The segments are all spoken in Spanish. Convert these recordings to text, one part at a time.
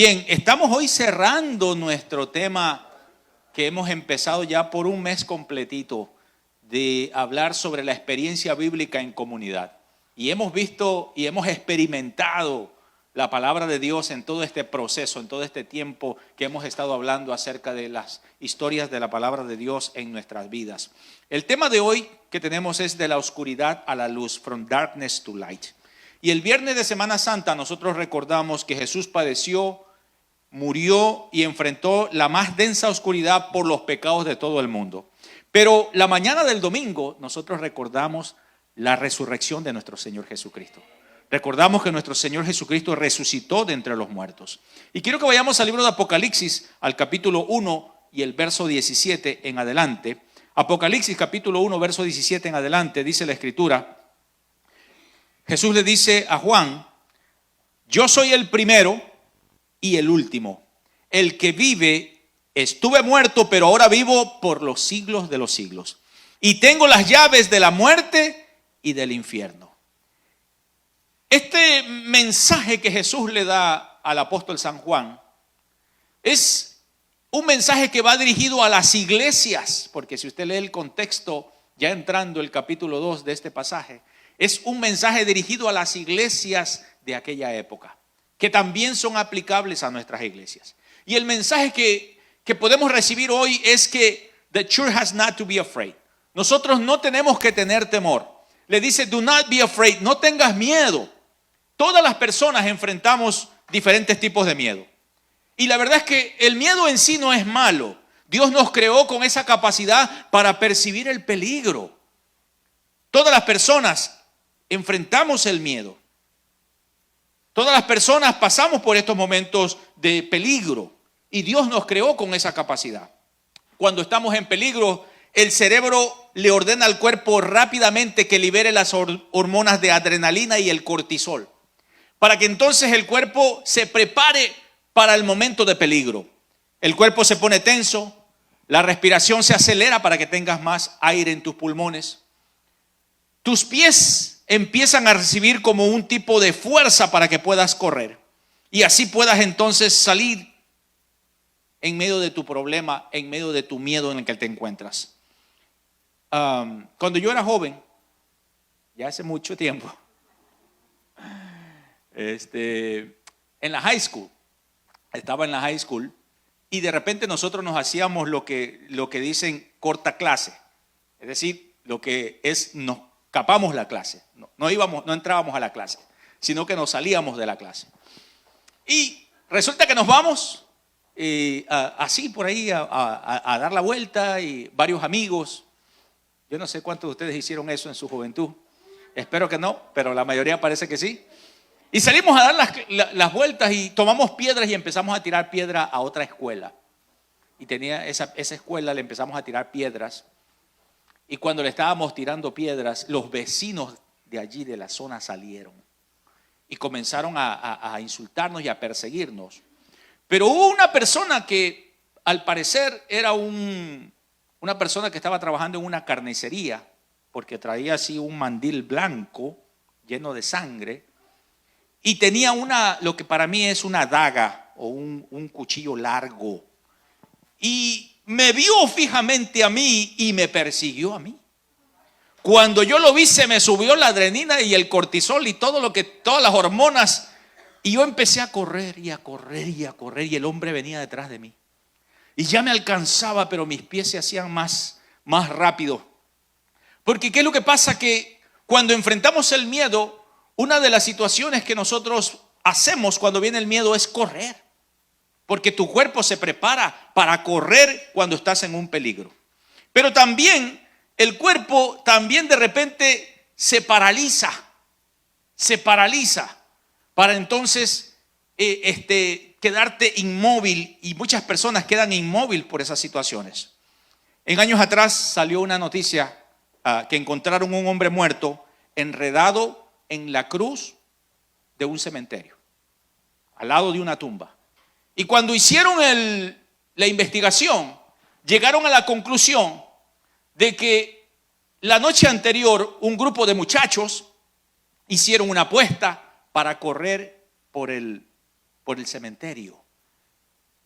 Bien, estamos hoy cerrando nuestro tema que hemos empezado ya por un mes completito de hablar sobre la experiencia bíblica en comunidad. Y hemos visto y hemos experimentado la palabra de Dios en todo este proceso, en todo este tiempo que hemos estado hablando acerca de las historias de la palabra de Dios en nuestras vidas. El tema de hoy que tenemos es de la oscuridad a la luz, from darkness to light. Y el viernes de Semana Santa nosotros recordamos que Jesús padeció, murió y enfrentó la más densa oscuridad por los pecados de todo el mundo. Pero la mañana del domingo nosotros recordamos la resurrección de nuestro Señor Jesucristo. Recordamos que nuestro Señor Jesucristo resucitó de entre los muertos. Y quiero que vayamos al libro de Apocalipsis, al capítulo 1 y el verso 17 en adelante. Apocalipsis capítulo 1, verso 17 en adelante, dice la Escritura. Jesús le dice a Juan: yo soy el primero y el último, el que vive. Estuve muerto, pero ahora vivo por los siglos de los siglos. Y tengo las llaves de la muerte y del infierno. Este mensaje que Jesús le da al apóstol San Juan es un mensaje que va dirigido a las iglesias, porque si usted lee el contexto, ya entrando el capítulo 2 de este pasaje, es un mensaje dirigido a las iglesias de aquella época, que también son aplicables a nuestras iglesias. Y el mensaje que podemos recibir hoy es que the church has not to be afraid. Nosotros no tenemos que tener temor. Le dice, do not be afraid, no tengas miedo. Todas las personas enfrentamos diferentes tipos de miedo. Y la verdad es que el miedo en sí no es malo. Dios nos creó con esa capacidad para percibir el peligro. Todas las personas enfrentamos el miedo. Todas las personas pasamos por estos momentos de peligro y Dios nos creó con esa capacidad. Cuando estamos en peligro, el cerebro le ordena al cuerpo rápidamente que libere las hormonas de adrenalina y el cortisol, para que entonces el cuerpo se prepare para el momento de peligro. El cuerpo se pone tenso, la respiración se acelera para que tengas más aire en tus pulmones. Tus pies empiezan a recibir como un tipo de fuerza para que puedas correr y así puedas entonces salir en medio de tu problema, en medio de tu miedo en el que te encuentras. Cuando yo era joven, ya hace mucho tiempo, en la high school, estaba en la high school y de repente nosotros nos hacíamos lo que dicen corta clase, es decir, lo que es nos escapamos la clase, no entrábamos a la clase, sino que nos salíamos de la clase. Y resulta que nos vamos así por ahí a dar la vuelta y varios amigos. Yo no sé cuántos de ustedes hicieron eso en su juventud. Espero que no, pero la mayoría parece que sí. Y salimos a dar las vueltas y tomamos piedras y empezamos a tirar piedra a otra escuela. Y tenía esa escuela, le empezamos a tirar piedras. Y cuando le estábamos tirando piedras, los vecinos de allí, de la zona, salieron. Y comenzaron a insultarnos y a perseguirnos. Pero hubo una persona que al parecer era una persona que estaba trabajando en una carnicería, porque traía así un mandil blanco lleno de sangre y tenía lo que para mí es una daga o un cuchillo largo. Y me vio fijamente a mí y me persiguió a mí. Cuando yo lo vi, se me subió la adrenalina y el cortisol y todas las hormonas. Y yo empecé a correr y a correr y a correr y el hombre venía detrás de mí. Y ya me alcanzaba, pero mis pies se hacían más rápido. Porque ¿qué es lo que pasa? Que cuando enfrentamos el miedo, una de las situaciones que nosotros hacemos cuando viene el miedo es correr. Porque tu cuerpo se prepara para correr cuando estás en un peligro. Pero también el cuerpo también de repente se paraliza para entonces quedarte inmóvil, y muchas personas quedan inmóviles por esas situaciones. En años atrás salió una noticia que encontraron un hombre muerto enredado en la cruz de un cementerio, al lado de una tumba. Y cuando hicieron la investigación, llegaron a la conclusión de que la noche anterior un grupo de muchachos hicieron una apuesta para correr por el cementerio.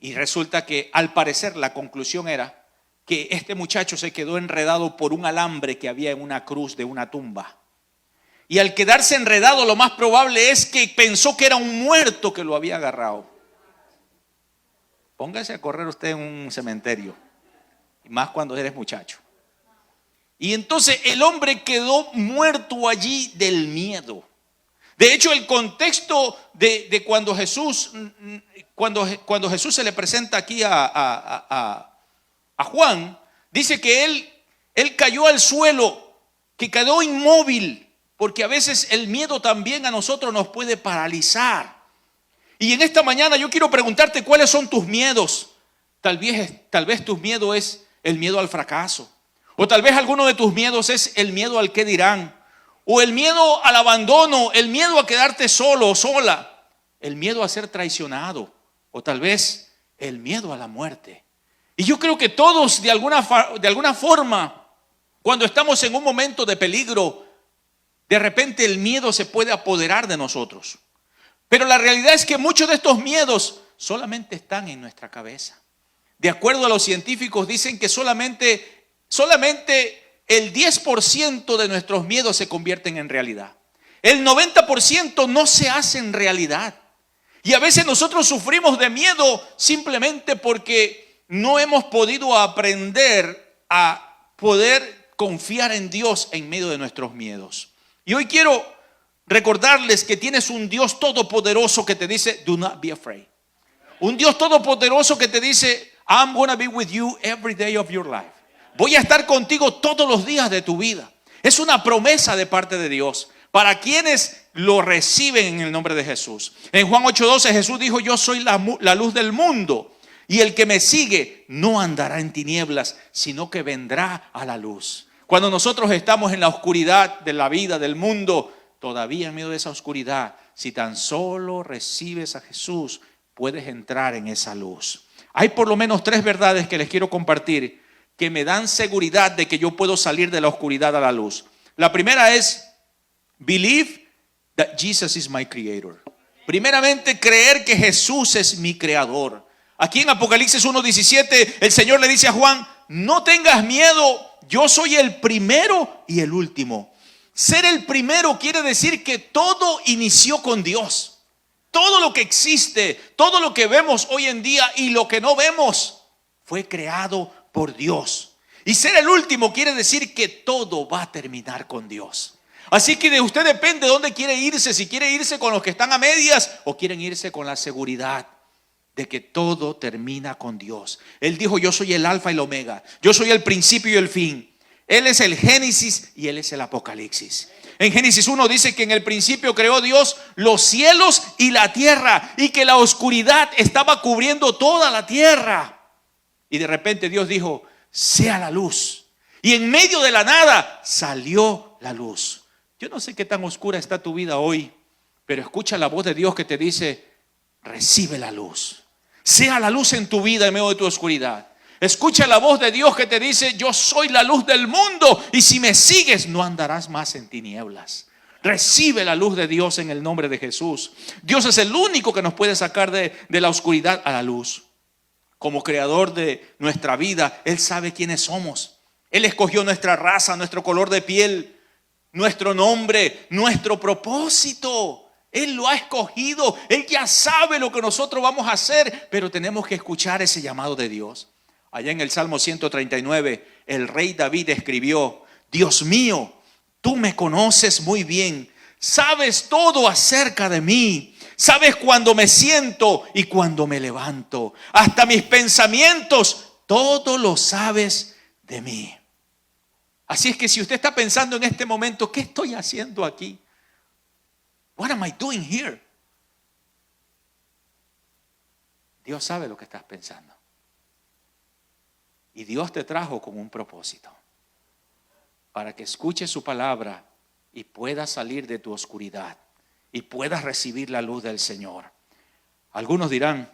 Y resulta que al parecer la conclusión era que este muchacho se quedó enredado por un alambre que había en una cruz de una tumba. Y al quedarse enredado, lo más probable es que pensó que era un muerto que lo había agarrado. Póngase a correr usted en un cementerio, y más cuando eres muchacho. Y entonces el hombre quedó muerto allí del miedo. De hecho, el contexto de cuando Jesús se le presenta aquí a Juan, dice que él cayó al suelo, que quedó inmóvil, porque a veces el miedo también a nosotros nos puede paralizar. Y en esta mañana yo quiero preguntarte cuáles son tus miedos. Tal vez tu miedo es el miedo al fracaso, o tal vez alguno de tus miedos es el miedo al qué dirán, o el miedo al abandono, el miedo a quedarte solo o sola, el miedo a ser traicionado, o tal vez el miedo a la muerte. Y yo creo que todos de alguna forma, cuando estamos en un momento de peligro, de repente el miedo se puede apoderar de nosotros. Pero la realidad es que muchos de estos miedos solamente están en nuestra cabeza. De acuerdo a los científicos, dicen que solamente el 10% de nuestros miedos se convierten en realidad. El 90% no se hacen realidad. Y a veces nosotros sufrimos de miedo simplemente porque no hemos podido aprender a poder confiar en Dios en medio de nuestros miedos. Y hoy quiero recordarles que tienes un Dios todopoderoso que te dice, do not be afraid. Un Dios todopoderoso que te dice, I'm going to be with you every day of your life. Voy a estar contigo todos los días de tu vida. Es una promesa de parte de Dios para quienes lo reciben en el nombre de Jesús. En Juan 8:12 Jesús dijo, yo soy la luz del mundo, y el que me sigue no andará en tinieblas, sino que vendrá a la luz. Cuando nosotros estamos en la oscuridad de la vida, del mundo, todavía en medio de esa oscuridad, si tan solo recibes a Jesús, puedes entrar en esa luz. Hay por lo menos 3 verdades que les quiero compartir que me dan seguridad de que yo puedo salir de la oscuridad a la luz. La primera es, believe that Jesus is my creator. Primeramente, creer que Jesús es mi creador. Aquí en Apocalipsis 1:17, el Señor le dice a Juan, no tengas miedo, yo soy el primero y el último. Ser el primero quiere decir que todo inició con Dios. Todo lo que existe, todo lo que vemos hoy en día y lo que no vemos, fue creado por Dios. Y ser el último quiere decir que todo va a terminar con Dios. Así que de usted depende dónde quiere irse, si quiere irse con los que están a medias o quieren irse con la seguridad de que todo termina con Dios. Él dijo, yo soy el alfa y el omega, yo soy el principio y el fin. Él es el Génesis y Él es el Apocalipsis. En Génesis 1 dice que en el principio creó Dios los cielos y la tierra, y que la oscuridad estaba cubriendo toda la tierra. Y de repente Dios dijo, sea la luz. Y en medio de la nada salió la luz. Yo no sé qué tan oscura está tu vida hoy, pero escucha la voz de Dios que te dice, recibe la luz. Sea la luz en tu vida en medio de tu oscuridad. Escucha la voz de Dios que te dice, yo soy la luz del mundo, y si me sigues no andarás más en tinieblas. Recibe la luz de Dios en el nombre de Jesús. Dios es el único que nos puede sacar de la oscuridad a la luz. Como creador de nuestra vida, Él sabe quiénes somos. Él escogió nuestra raza, nuestro color de piel, nuestro nombre, nuestro propósito. Él lo ha escogido. Él ya sabe lo que nosotros vamos a hacer, pero tenemos que escuchar ese llamado de Dios. Allá en el Salmo 139, el rey David escribió, Dios mío, tú me conoces muy bien, sabes todo acerca de mí, sabes cuando me siento y cuando me levanto, hasta mis pensamientos, todo lo sabes de mí. Así es que si usted está pensando en este momento, ¿qué estoy haciendo aquí? What am I doing here? Dios sabe lo que estás pensando. Y Dios te trajo con un propósito, para que escuches su palabra y puedas salir de tu oscuridad y puedas recibir la luz del Señor. Algunos dirán,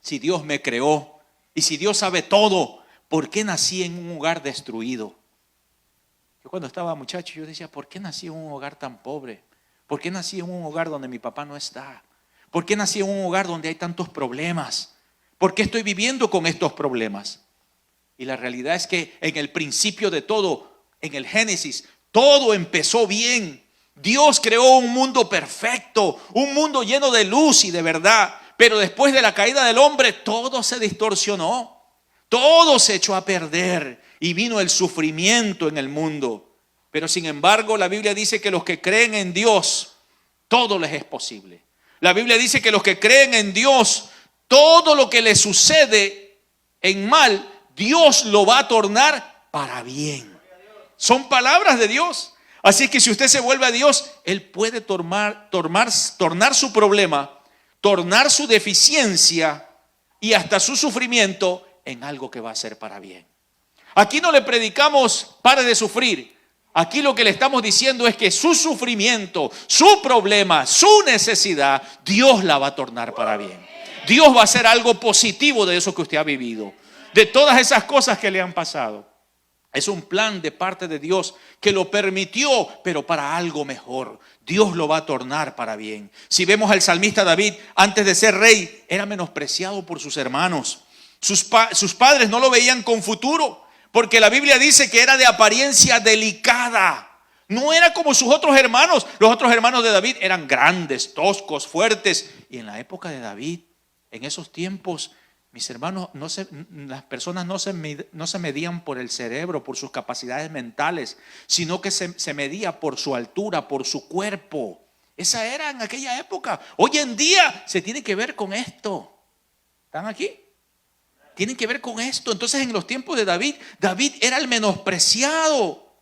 si Dios me creó y si Dios sabe todo, ¿por qué nací en un hogar destruido? Yo cuando estaba muchacho, yo decía, ¿por qué nací en un hogar tan pobre? ¿Por qué nací en un hogar donde mi papá no está? ¿Por qué nací en un hogar donde hay tantos problemas? ¿Por qué estoy viviendo con estos problemas? Y la realidad es que en el principio de todo, en el Génesis, todo empezó bien. Dios creó un mundo perfecto, un mundo lleno de luz y de verdad. Pero después de la caída del hombre, todo se distorsionó. Todo se echó a perder y vino el sufrimiento en el mundo. Pero sin embargo, la Biblia dice que los que creen en Dios, todo les es posible. La Biblia dice que los que creen en Dios, todo lo que les sucede en mal, Dios lo va a tornar para bien. Son palabras de Dios. Así que si usted se vuelve a Dios, Él puede tornar su problema, tornar su deficiencia y hasta su sufrimiento en algo que va a ser para bien. Aquí no le predicamos pare de sufrir. Aquí lo que le estamos diciendo es que su sufrimiento, su problema, su necesidad, Dios la va a tornar para bien. Dios va a hacer algo positivo de eso que usted ha vivido, de todas esas cosas que le han pasado. Es un plan de parte de Dios que lo permitió, pero para algo mejor. Dios lo va a tornar para bien. Si vemos al salmista David, antes de ser rey, era menospreciado por sus hermanos. Sus padres no lo veían con futuro, porque la Biblia dice que era de apariencia delicada. No era como sus otros hermanos. Los otros hermanos de David eran grandes, toscos, fuertes. Y en la época de David, en esos tiempos, mis hermanos, las personas no se medían por el cerebro, por sus capacidades mentales, sino que se medía por su altura, por su cuerpo. Esa era en aquella época. Hoy en día se tiene que ver con esto. ¿Están aquí? Tienen que ver con esto. Entonces en los tiempos de David, David era el menospreciado.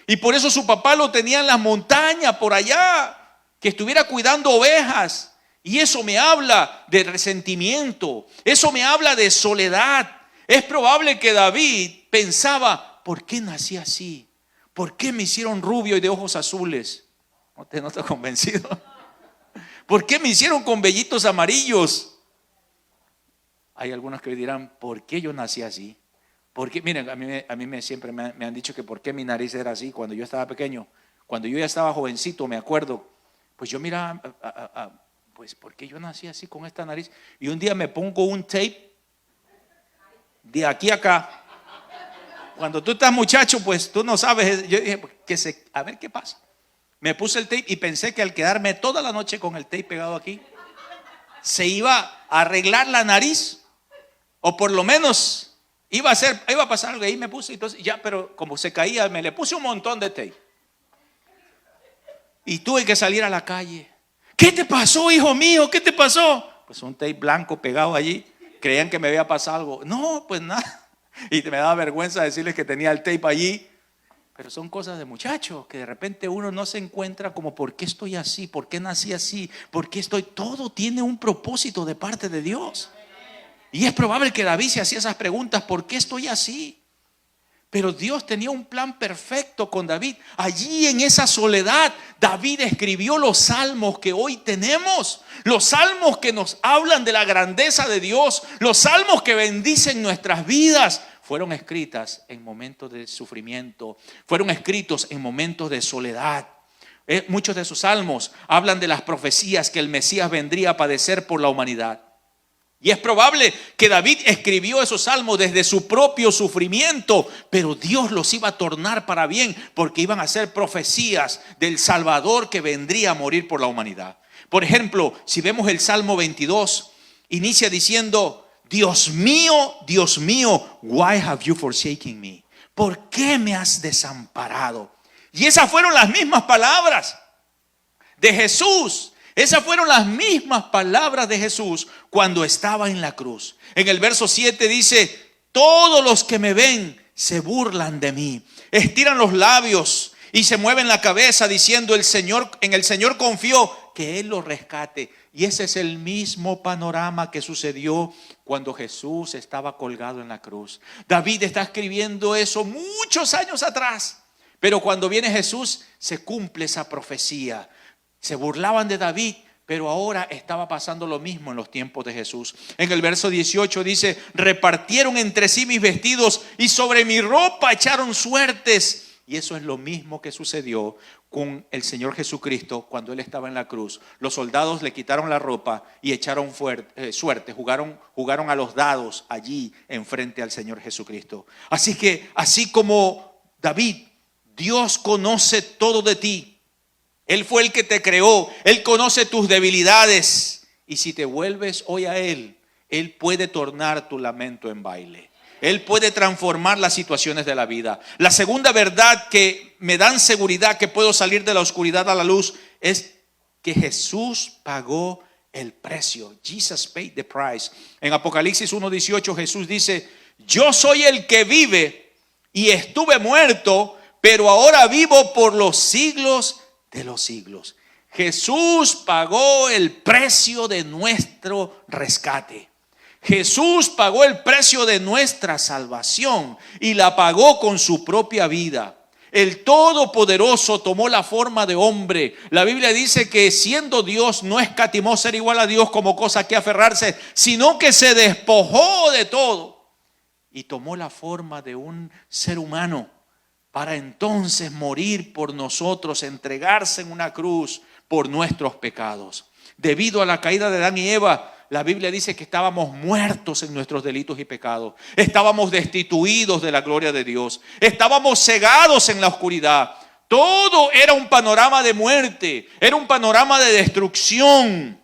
Y por eso su papá lo tenía en las montañas por allá, que estuviera cuidando ovejas. Y eso me habla de resentimiento, eso me habla de soledad. Es probable que David pensaba, ¿por qué nací así? ¿Por qué me hicieron rubio y de ojos azules? ¿No está convencido? ¿Por qué me hicieron con vellitos amarillos? Hay algunos que dirán, ¿por qué yo nací así? Porque, miren, a mí siempre me han dicho que por qué mi nariz era así cuando yo estaba pequeño. Cuando yo ya estaba jovencito, me acuerdo, pues yo miraba pues ¿por qué yo nací así con esta nariz? Y un día me pongo un tape de aquí a acá. Cuando tú estás muchacho, pues tú no sabes. Yo dije, a ver qué pasa. Me puse el tape y pensé que al quedarme toda la noche con el tape pegado aquí, se iba a arreglar la nariz. O por lo menos iba a pasar algo. Ahí me puse, entonces ya, pero como se caía, me le puse un montón de tape. Y tuve que salir a la calle. ¿Qué te pasó, hijo mío? ¿Qué te pasó? Pues un tape blanco pegado allí. Creían que me había pasado algo. No, pues nada. Y me daba vergüenza decirles que tenía el tape allí. Pero son cosas de muchachos que de repente uno no se encuentra como ¿por qué estoy así? ¿Por qué nací así? ¿Por qué estoy? Todo tiene un propósito de parte de Dios. Y es probable que David se hacía esas preguntas, ¿por qué estoy así? Pero Dios tenía un plan perfecto con David. Allí en esa soledad, David escribió los salmos que hoy tenemos. Los salmos que nos hablan de la grandeza de Dios. Los salmos que bendicen nuestras vidas. Fueron escritas en momentos de sufrimiento. Fueron escritos en momentos de soledad. Muchos de esos salmos hablan de las profecías que el Mesías vendría a padecer por la humanidad. Y es probable que David escribió esos salmos desde su propio sufrimiento, pero Dios los iba a tornar para bien porque iban a ser profecías del Salvador que vendría a morir por la humanidad. Por ejemplo, si vemos el Salmo 22, inicia diciendo, Dios mío, why have you forsaken me? ¿Por qué me has desamparado? Y esas fueron las mismas palabras de Jesús. Esas fueron las mismas palabras de Jesús cuando estaba en la cruz. En el verso 7 dice, todos los que me ven se burlan de mí, estiran los labios y se mueven la cabeza diciendo en el Señor confió, que Él lo rescate. Y ese es el mismo panorama que sucedió cuando Jesús estaba colgado en la cruz. David está escribiendo eso muchos años atrás, pero cuando viene Jesús se cumple esa profecía. Se burlaban de David, pero ahora estaba pasando lo mismo en los tiempos de Jesús. En el verso 18 dice, repartieron entre sí mis vestidos y sobre mi ropa echaron suertes. Y eso es lo mismo que sucedió con el Señor Jesucristo cuando Él estaba en la cruz. Los soldados le quitaron la ropa y echaron suerte, jugaron a los dados allí enfrente al Señor Jesucristo. Así que, así como David, Dios conoce todo de ti. Él fue el que te creó, Él conoce tus debilidades. Y si te vuelves hoy a Él, Él puede tornar tu lamento en baile. Él puede transformar las situaciones de la vida. La segunda verdad que me dan seguridad que puedo salir de la oscuridad a la luz es que Jesús pagó el precio. Jesus paid the price. En Apocalipsis 1:18 Jesús dice: yo soy el que vive y estuve muerto, pero ahora vivo por los siglos de los siglos. Jesús pagó el precio de nuestro rescate. Jesús pagó el precio de nuestra salvación y la pagó con su propia vida. El Todopoderoso tomó la forma de hombre. La Biblia dice que siendo Dios no escatimó ser igual a Dios como cosa que aferrarse, sino que se despojó de todo y tomó la forma de un ser humano para entonces morir por nosotros, entregarse en una cruz por nuestros pecados. Debido a la caída de Adán y Eva, la Biblia dice que estábamos muertos en nuestros delitos y pecados. Estábamos destituidos de la gloria de Dios. Estábamos cegados en la oscuridad. Todo era un panorama de muerte. Era un panorama de destrucción.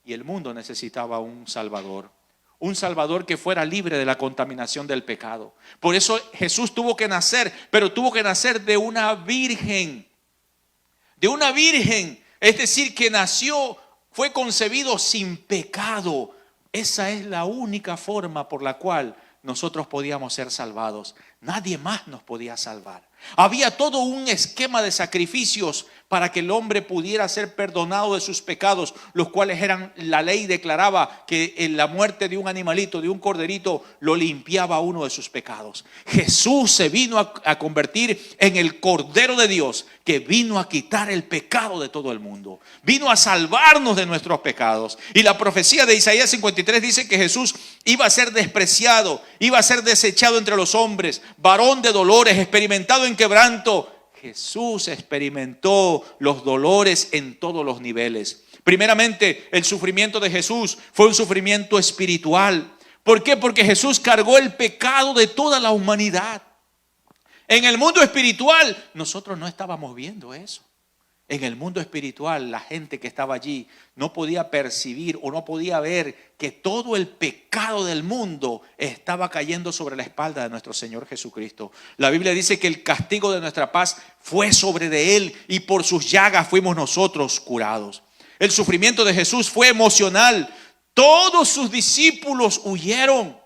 Y el mundo necesitaba un Salvador. Un Salvador que fuera libre de la contaminación del pecado. Por eso Jesús tuvo que nacer, pero tuvo que nacer de una virgen. De una virgen. Es decir, que nació, fue concebido sin pecado. Esa es la única forma por la cual nosotros podíamos ser salvados. Nadie más nos podía salvar. Había todo un esquema de sacrificios para que el hombre pudiera ser perdonado de sus pecados, los cuales eran, la ley declaraba que en la muerte de un animalito, de un corderito, lo limpiaba uno de sus pecados. Jesús se vino a convertir en el Cordero de Dios, que vino a quitar el pecado de todo el mundo. Vino a salvarnos de nuestros pecados. Y la profecía de Isaías 53 dice que Jesús iba a ser despreciado, iba a ser desechado entre los hombres, varón de dolores, experimentado en quebranto. Jesús experimentó los dolores en todos los niveles. Primeramente, el sufrimiento de Jesús fue un sufrimiento espiritual. ¿Por qué? Porque Jesús cargó el pecado de toda la humanidad. En el mundo espiritual, nosotros no estábamos viendo eso. En el mundo espiritual, la gente que estaba allí no podía percibir o no podía ver que todo el pecado del mundo estaba cayendo sobre la espalda de nuestro Señor Jesucristo. La Biblia dice que el castigo de nuestra paz fue sobre de Él y por sus llagas fuimos nosotros curados. El sufrimiento de Jesús fue emocional. Todos sus discípulos huyeron.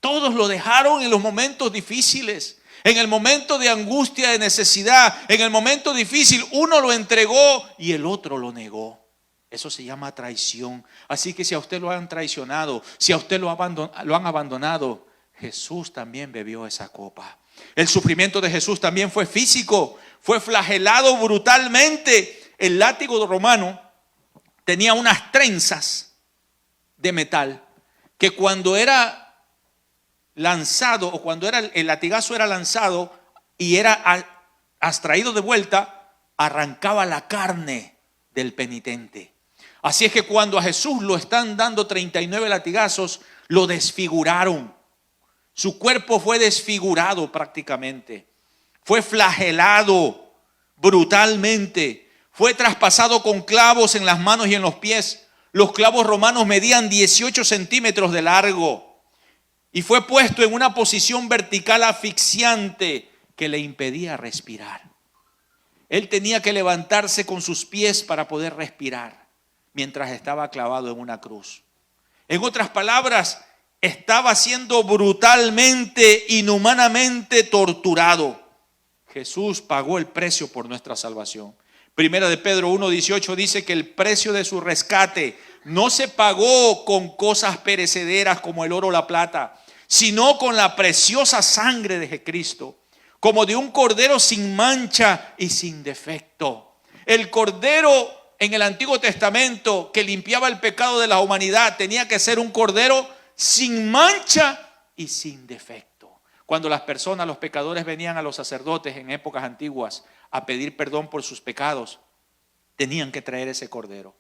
Todos lo dejaron en los momentos difíciles. En el momento de angustia, de necesidad, en el momento difícil, uno lo entregó y el otro lo negó. Eso se llama traición. Así que si a usted lo han traicionado, si a usted lo han abandonado, Jesús también bebió esa copa. El sufrimiento de Jesús también fue físico. Fue flagelado brutalmente. El látigo romano tenía unas trenzas de metal que cuando era lanzado, o cuando el latigazo era lanzado y era abstraído de vuelta, arrancaba la carne del penitente. Así es que cuando a Jesús lo están dando 39 latigazos, lo desfiguraron. Su cuerpo fue desfigurado prácticamente. Fue flagelado brutalmente. Fue traspasado con clavos en las manos y en los pies. Los clavos romanos medían 18 centímetros de largo. Y fue puesto en una posición vertical asfixiante que le impedía respirar. Él tenía que levantarse con sus pies para poder respirar mientras estaba clavado en una cruz. En otras palabras, estaba siendo brutalmente, inhumanamente torturado. Jesús pagó el precio por nuestra salvación. Primera de Pedro 1:18 dice que el precio de su rescate no se pagó con cosas perecederas como el oro o la plata, sino con la preciosa sangre de Cristo, como de un cordero sin mancha y sin defecto. El cordero en el Antiguo Testamento que limpiaba el pecado de la humanidad tenía que ser un cordero sin mancha y sin defecto. Cuando las personas, los pecadores, venían a los sacerdotes en épocas antiguas a pedir perdón por sus pecados, tenían que traer ese cordero.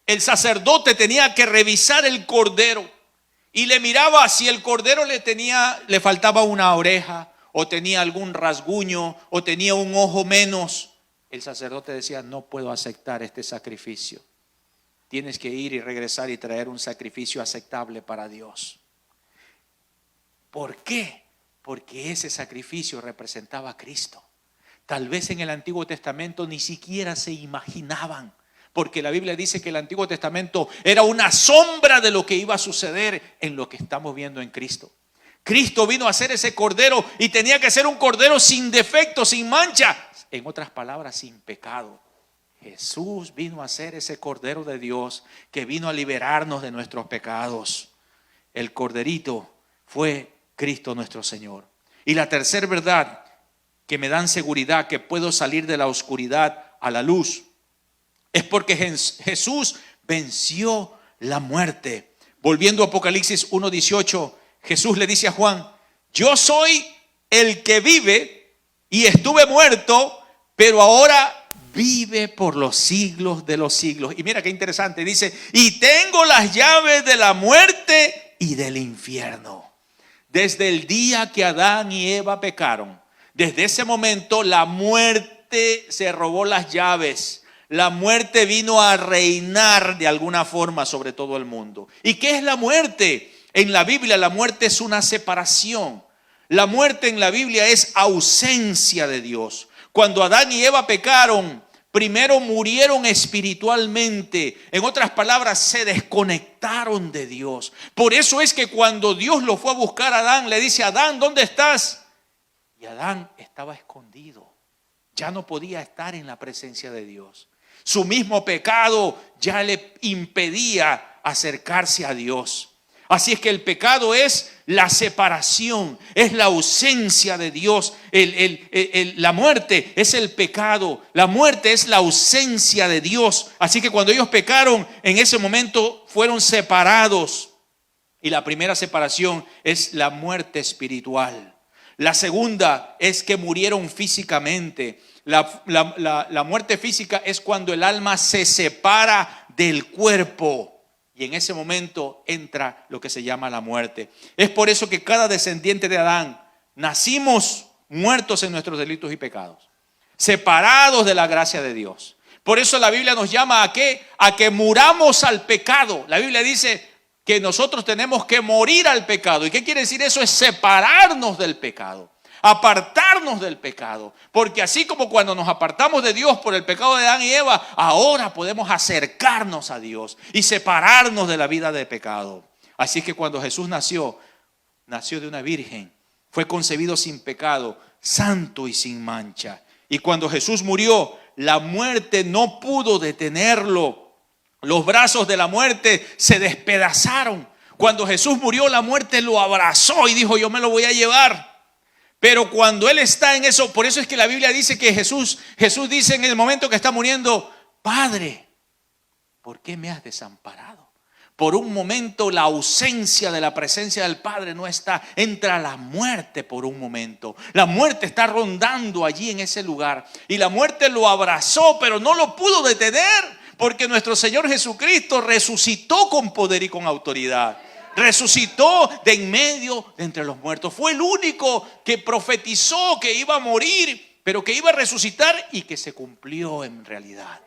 El sacerdote tenía que revisar el cordero y le miraba si el cordero le faltaba una oreja, o tenía algún rasguño, o tenía un ojo menos. El sacerdote decía: no puedo aceptar este sacrificio. Tienes que ir y regresar y traer un sacrificio aceptable para Dios. ¿Por qué? Porque ese sacrificio representaba a Cristo. Tal vez en el Antiguo Testamento ni siquiera se imaginaban, porque la Biblia dice que el Antiguo Testamento era una sombra de lo que iba a suceder en lo que estamos viendo en Cristo. Cristo vino a ser ese cordero y tenía que ser un cordero sin defecto, sin mancha. En otras palabras, sin pecado. Jesús vino a ser ese cordero de Dios que vino a liberarnos de nuestros pecados. El corderito fue Cristo nuestro Señor. Y la tercera verdad que me dan seguridad que puedo salir de la oscuridad a la luz es porque Jesús venció la muerte. Volviendo a Apocalipsis 1:18, Jesús le dice a Juan: yo soy el que vive y estuve muerto, pero ahora vive por los siglos de los siglos. Y mira qué interesante, dice: y tengo las llaves de la muerte y del infierno. Desde el día que Adán y Eva pecaron, desde ese momento la muerte se robó las llaves. La muerte vino a reinar de alguna forma sobre todo el mundo. ¿Y qué es la muerte? En la Biblia la muerte es una separación. La muerte en la Biblia es ausencia de Dios. Cuando Adán y Eva pecaron, primero murieron espiritualmente. En otras palabras, se desconectaron de Dios. Por eso es que cuando Dios lo fue a buscar a Adán, le dice: Adán, ¿dónde estás? Y Adán estaba escondido. Ya no podía estar en la presencia de Dios. Su mismo pecado ya le impedía acercarse a Dios. Así es que el pecado es la separación, es la ausencia de Dios. La muerte es el pecado, la muerte es la ausencia de Dios. Así que cuando ellos pecaron, en ese momento fueron separados. Y la primera separación es la muerte espiritual. La segunda es que murieron físicamente. La muerte física es cuando el alma se separa del cuerpo. Y en ese momento entra lo que se llama la muerte. Es por eso que cada descendiente de Adán nacimos muertos en nuestros delitos y pecados, separados de la gracia de Dios. Por eso la Biblia nos llama ¿a qué? A que muramos al pecado. La Biblia dice que nosotros tenemos que morir al pecado. ¿Y qué quiere decir eso? Es separarnos del pecado, apartarnos del pecado. Porque así como cuando nos apartamos de Dios por el pecado de Adán y Eva, ahora podemos acercarnos a Dios y separarnos de la vida de pecado. Así que cuando Jesús nació de una virgen, fue concebido sin pecado, santo y sin mancha. Y cuando Jesús murió, la muerte no pudo detenerlo. Los brazos de la muerte se despedazaron. Cuando Jesús murió, la muerte lo abrazó y dijo: yo me lo voy a llevar. Pero cuando Él está en eso, por eso es que la Biblia dice que Jesús dice en el momento que está muriendo: Padre, ¿por qué me has desamparado? Por un momento la ausencia de la presencia del Padre no está. Entra la muerte por un momento. La muerte está rondando allí en ese lugar. Y la muerte lo abrazó, pero no lo pudo detener. Porque nuestro Señor Jesucristo resucitó con poder y con autoridad. Resucitó de en medio de entre los muertos. Fue el único que profetizó que iba a morir, pero que iba a resucitar, y que se cumplió en realidad.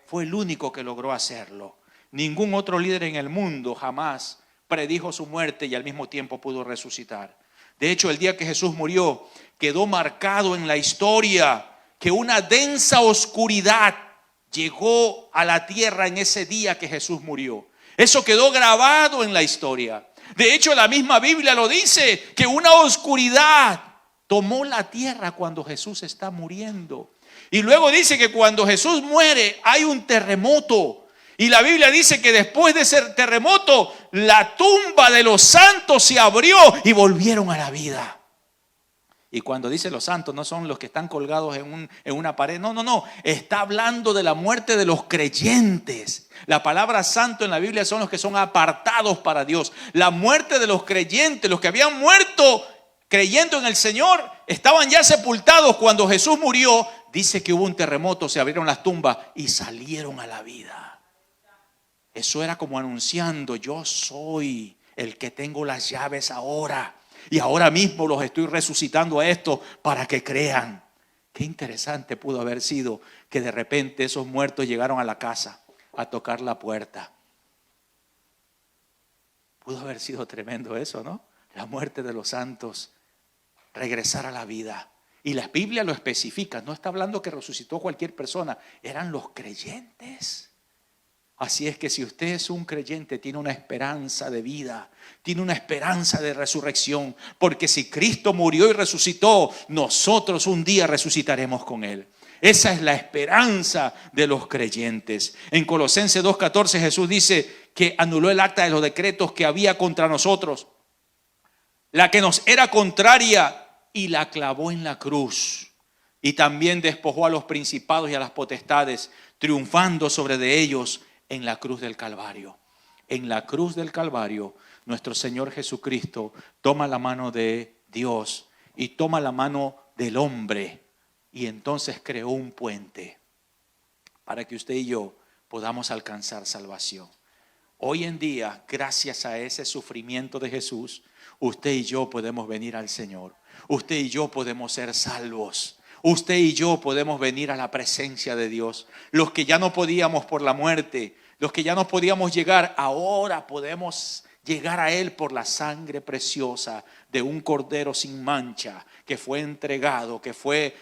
Fue el único que logró hacerlo. Ningún otro líder en el mundo jamás predijo su muerte y al mismo tiempo pudo resucitar. De hecho, el día que Jesús murió, quedó marcado en la historia que una densa oscuridad llegó a la tierra en ese día que Jesús murió. Eso quedó grabado en la historia. De hecho, la misma Biblia lo dice, que una oscuridad tomó la tierra cuando Jesús está muriendo. Y luego dice que cuando Jesús muere hay un terremoto. Y la Biblia dice que después de ese terremoto, la tumba de los santos se abrió y volvieron a la vida. Y cuando dice los santos, no son los que están colgados en una pared. No. Está hablando de la muerte de los creyentes. La palabra santo en la Biblia son los que son apartados para Dios. La muerte de los creyentes, los que habían muerto creyendo en el Señor, estaban ya sepultados cuando Jesús murió. Dice que hubo un terremoto, se abrieron las tumbas y salieron a la vida. Eso era como anunciando: yo soy el que tengo las llaves ahora, y ahora mismo los estoy resucitando a estos para que crean. Qué interesante pudo haber sido que de repente esos muertos llegaron a la casa a tocar la puerta. Pudo haber sido tremendo eso, ¿no? La muerte de los santos, regresar a la vida. Y la Biblia lo especifica, no está hablando que resucitó cualquier persona, eran los creyentes. Así es que si usted es un creyente, tiene una esperanza de vida, tiene una esperanza de resurrección, porque si Cristo murió y resucitó, nosotros un día resucitaremos con Él. Esa es la esperanza de los creyentes. En Colosenses 2:14 Jesús dice que anuló el acta de los decretos que había contra nosotros, la que nos era contraria, y la clavó en la cruz. Y también despojó a los principados y a las potestades, triunfando sobre de ellos en la cruz del Calvario. En la cruz del Calvario, nuestro Señor Jesucristo toma la mano de Dios y toma la mano del hombre, y entonces creó un puente para que usted y yo podamos alcanzar salvación. Hoy en día, gracias a ese sufrimiento de Jesús, usted y yo podemos venir al Señor. Usted y yo podemos ser salvos. Usted y yo podemos venir a la presencia de Dios. Los que ya no podíamos por la muerte, los que ya no podíamos llegar, ahora podemos llegar a Él por la sangre preciosa de un cordero sin mancha que fue entregado, que fue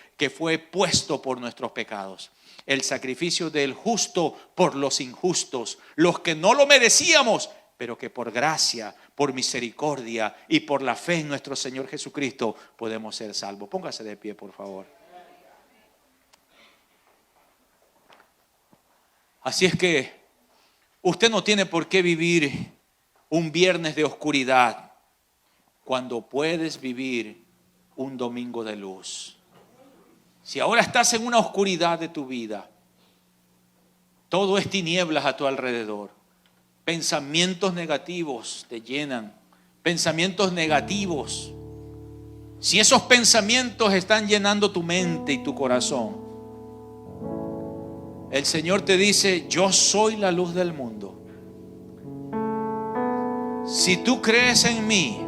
puesto por nuestros pecados. El sacrificio del justo por los injustos, los que no lo merecíamos, pero que por gracia, por misericordia y por la fe en nuestro Señor Jesucristo podemos ser salvos. Póngase de pie, por favor. Así es que usted no tiene por qué vivir un viernes de oscuridad cuando puedes vivir un domingo de luz. Si ahora estás en una oscuridad de tu vida, todo es tinieblas a tu alrededor. Pensamientos negativos te llenan, pensamientos negativos. Si esos pensamientos están llenando tu mente y tu corazón, el Señor te dice: yo soy la luz del mundo. Si tú crees en mí,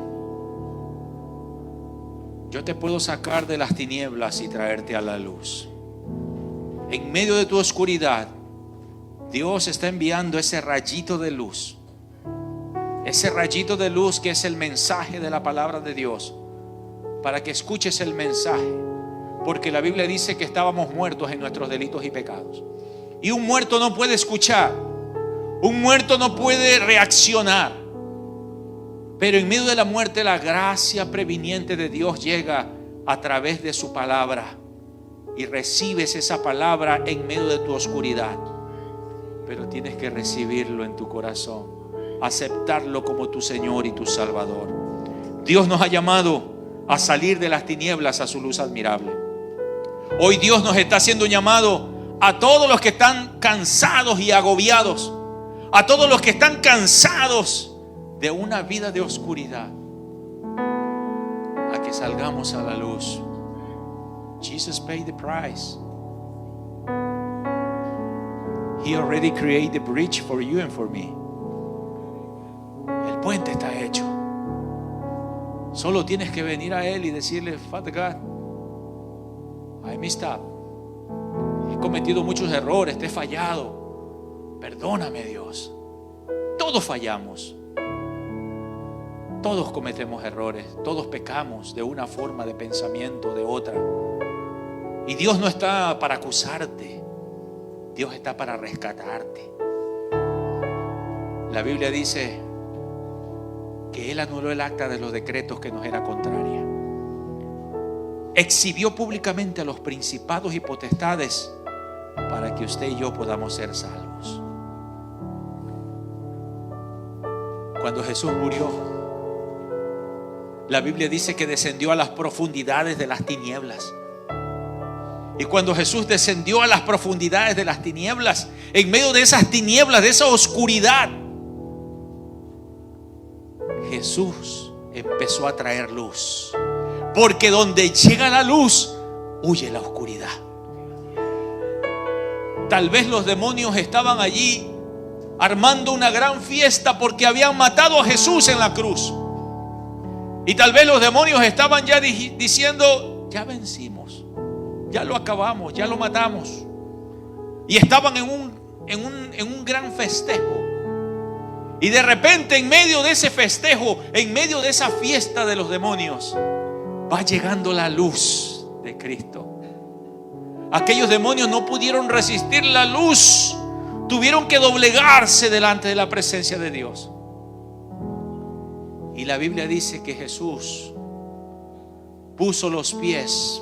yo te puedo sacar de las tinieblas y traerte a la luz. En medio de tu oscuridad, Dios está enviando ese rayito de luz. Ese rayito de luz que es el mensaje de la palabra de Dios, para que escuches el mensaje. Porque la Biblia dice que estábamos muertos en nuestros delitos y pecados. Y un muerto no puede escuchar, un muerto no puede reaccionar. Pero en medio de la muerte, la gracia previniente de Dios llega a través de su palabra, y recibes esa palabra en medio de tu oscuridad. Pero tienes que recibirlo en tu corazón, aceptarlo como tu Señor y tu Salvador. Dios nos ha llamado a salir de las tinieblas a su luz admirable. Hoy Dios nos está haciendo un llamado a todos los que están cansados y agobiados, a todos los que están cansados de una vida de oscuridad, a que salgamos a la luz. Jesus paid the price. He already created the bridge for you and for me. El puente está hecho. Solo tienes que venir a Él y decirle: Father God, I messed up. He cometido muchos errores, te he fallado. Perdóname, Dios. Todos fallamos. Todos cometemos errores. Todos pecamos de una forma de pensamiento o de otra. Y Dios no está para acusarte. Dios está para rescatarte. La Biblia dice que Él anuló el acta de los decretos que nos era contraria. Exhibió públicamente a los principados y potestades para que usted y yo podamos ser salvos. Cuando Jesús murió, la Biblia dice que descendió a las profundidades de las tinieblas. Y cuando Jesús descendió a las profundidades de las tinieblas, en medio de esas tinieblas, de esa oscuridad, Jesús empezó a traer luz. Porque donde llega la luz, huye la oscuridad. Tal vez los demonios estaban allí armando una gran fiesta porque habían matado a Jesús en la cruz. Y tal vez los demonios estaban ya diciendo: ya vencimos, ya lo acabamos, ya lo matamos. Y estaban en un gran festejo. Y de repente, en medio de ese festejo, en medio de esa fiesta de los demonios, va llegando la luz de Cristo. Aquellos demonios no pudieron resistir la luz, tuvieron que doblegarse delante de la presencia de Dios. Y la Biblia dice que Jesús puso los pies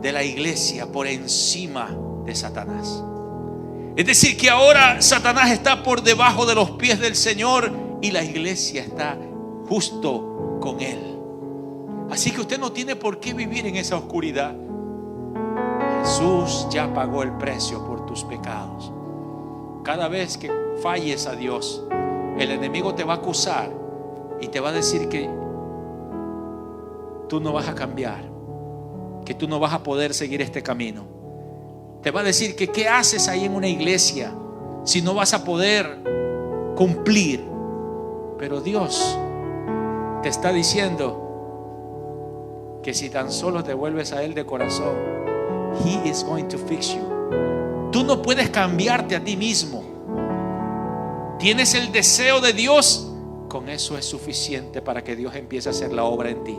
de la iglesia por encima de Satanás. Es decir, que ahora Satanás está por debajo de los pies del Señor y la iglesia está justo con Él. Así que usted no tiene por qué vivir en esa oscuridad. Jesús ya pagó el precio por tus pecados. Cada vez que falles a Dios, el enemigo te va a acusar y te va a decir que tú no vas a cambiar, que tú no vas a poder seguir este camino. Te va a decir que qué haces ahí en una iglesia si no vas a poder cumplir. Pero Dios te está diciendo que si tan solo te vuelves a Él de corazón, He is going to fix you. Tú no puedes cambiarte a ti mismo. Tienes el deseo de Dios. Con eso es suficiente para que Dios empiece a hacer la obra en ti.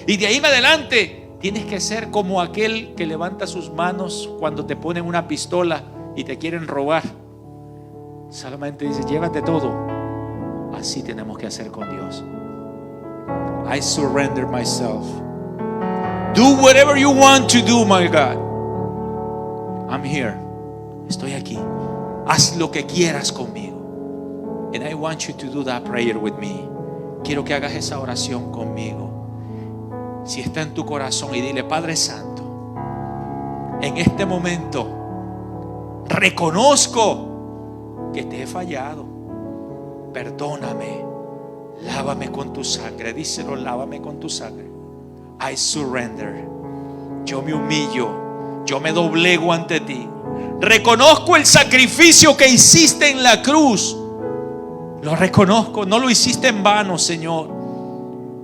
Y de ahí en adelante tienes que ser como aquel que levanta sus manos cuando te ponen una pistola y te quieren robar. Solamente dice: llévate todo. Así tenemos que hacer con Dios. I surrender myself. Do whatever you want to do, my God. I'm here. Estoy aquí. Haz lo que quieras conmigo. And I want you to do that prayer with me. Quiero que hagas esa oración conmigo. Si está en tu corazón, y dile: Padre Santo, en este momento reconozco que te he fallado. Perdóname. Lávame con tu sangre. Díselo: lávame con tu sangre. I surrender. Yo me humillo. Yo me doblego ante ti. Reconozco el sacrificio que hiciste en la cruz. Lo reconozco. No lo hiciste en vano, Señor.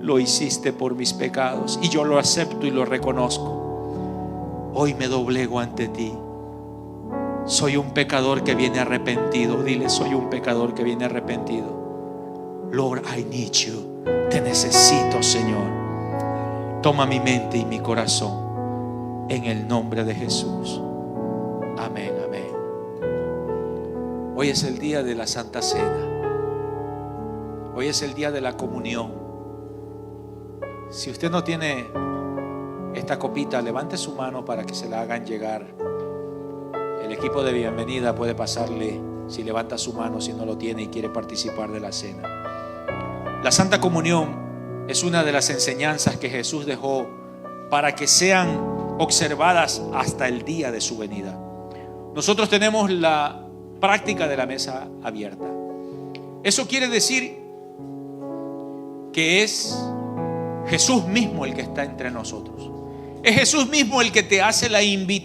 Lo hiciste por mis pecados. Y yo lo acepto y lo reconozco. Hoy me doblego ante ti. Soy un pecador que viene arrepentido. Dile: soy un pecador que viene arrepentido. Lord, I need you. Te necesito, Señor. Toma mi mente y mi corazón, en el nombre de Jesús. Amén, amén. Hoy es el día de la Santa Cena. Hoy es el día de la comunión. Si usted no tiene esta copita, levante su mano para que se la hagan llegar. El equipo de bienvenida puede pasarle, si levanta su mano, si no lo tiene y quiere participar de la cena. La Santa Comunión es una de las enseñanzas que Jesús dejó para que sean observadas hasta el día de su venida. Nosotros tenemos la práctica de la mesa abierta. Eso quiere decir que es Jesús mismo el que está entre nosotros. Es Jesús mismo el que te hace la invitación